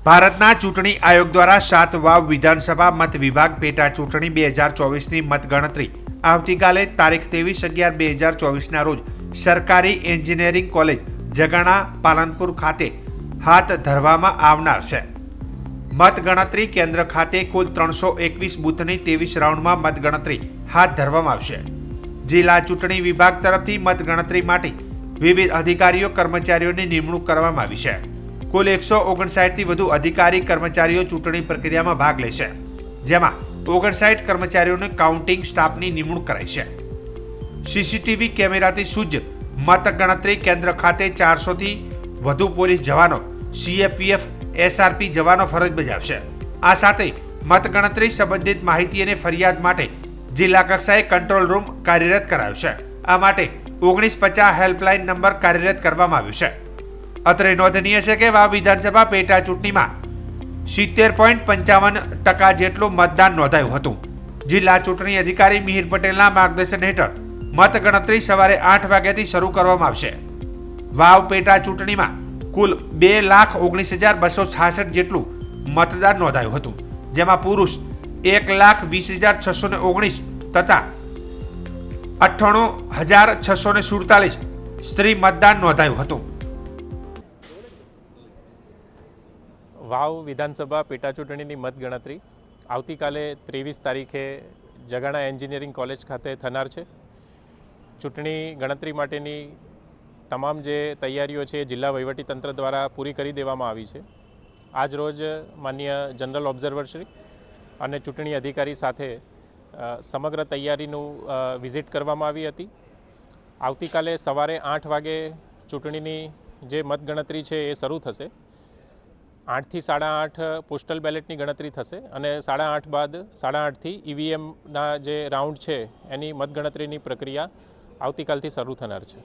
ભારતના ચૂંટણી આયોગ દ્વારા 7 વાવ વિધાનસભા મત વિભાગ પેટા ચૂંટણી 2024ની મતગણતરી આવતીકાલે તારીખ 23/11/2024ના રોજ સરકારી એન્જિનિયરિંગ કોલેજ જગાણા પાલનપુર ખાતે હાથ ધરવામાં આવનાર છે। મતગણતરી કેન્દ્ર ખાતે કુલ 321 બૂથની 23 રાઉન્ડમાં મતગણતરી હાથ ધરવામાં આવશે। જિલ્લા ચૂંટણી વિભાગ તરફથી મતગણતરી માટે વિવિધ અધિકારીઓ કર્મચારીઓની નિમણૂક કરવામાં આવી છે। કુલ 159 થી વધુ અધિકારી કર્મચારીઓ ચૂંટણી પ્રક્રિયામાં ભાગ લેશે, જેમાં 59 કર્મચારીઓને કાઉન્ટિંગ સ્ટાફની નિમણૂક કરાઈ છે। સીસીટીવી કેમેરાથી સજ્જ મતગણતરી કેન્દ્ર ખાતે 400 થી વધુ પોલીસ જવાનો, સીએપીએફ, એસઆરપી જવાનો ફરજ બજાવશે। આ સાથે મતગણતરી સંબંધિત માહિતી અને ફરિયાદ માટે જિલ્લા કક્ષાએ કંટ્રોલ રૂમ કાર્યરત કરાયો છે। આ માટે 1950 હેલ્પલાઇન નંબર કાર્યરત કરવામાં આવ્યો છે। અત્રે નોંધનીય છે કે વાવ વિધાનસભા પેટા ચૂંટણીમાં 70.55% જેટલું મતદાન નોંધાયું હતું। જિલ્લા ચૂંટણી અધિકારી મિહિર પટેલના માર્ગદર્શન હેઠળ મતગણતરી સવારે 8 વાગ્યાથી શરૂ કરવામાં આવશે। વાવ પેટા ચૂંટણીમાં કુલ 2,19,266 જેટલું મતદાન નોંધાયું હતું, જેમાં પુરુષ 1,20,619 તથા 98,647 સ્ત્રી મતદાન નોંધાયું હતું। વાવ વિધાનસભા પેટા ચૂંટણીની મતગણતરી આવતીકાલે 23 તારીખે જગાણા એન્જિનિયરિંગ કોલેજ ખાતે થનાર છે। ચૂંટણી ગણતરી માટેની તમામ જે તૈયારીઓ છે જિલ્લા વહીવટીતંત્ર દ્વારા પૂરી કરી દેવામાં આવી છે। આજ રોજ માનનીય જનરલ ઓબ્ઝર્વર શ્રી અને ચૂંટણી અધિકારી સાથે સમગ્ર તૈયારીનું વિઝિટ કરવામાં આવી હતી। આવતીકાલે સવારે 8 વાગે ચૂંટણીની જે મતગણતરી છે એ શરૂ થશે। 8 થી 8:30 પોસ્ટલ બેલેટની ગણતરી થશે અને 8:30 બાદ 8:30 થી ઈવીએમના જે રાઉન્ડ છે એની મતગણતરીની પ્રક્રિયા આવતીકાલથી શરૂ થનાર છે।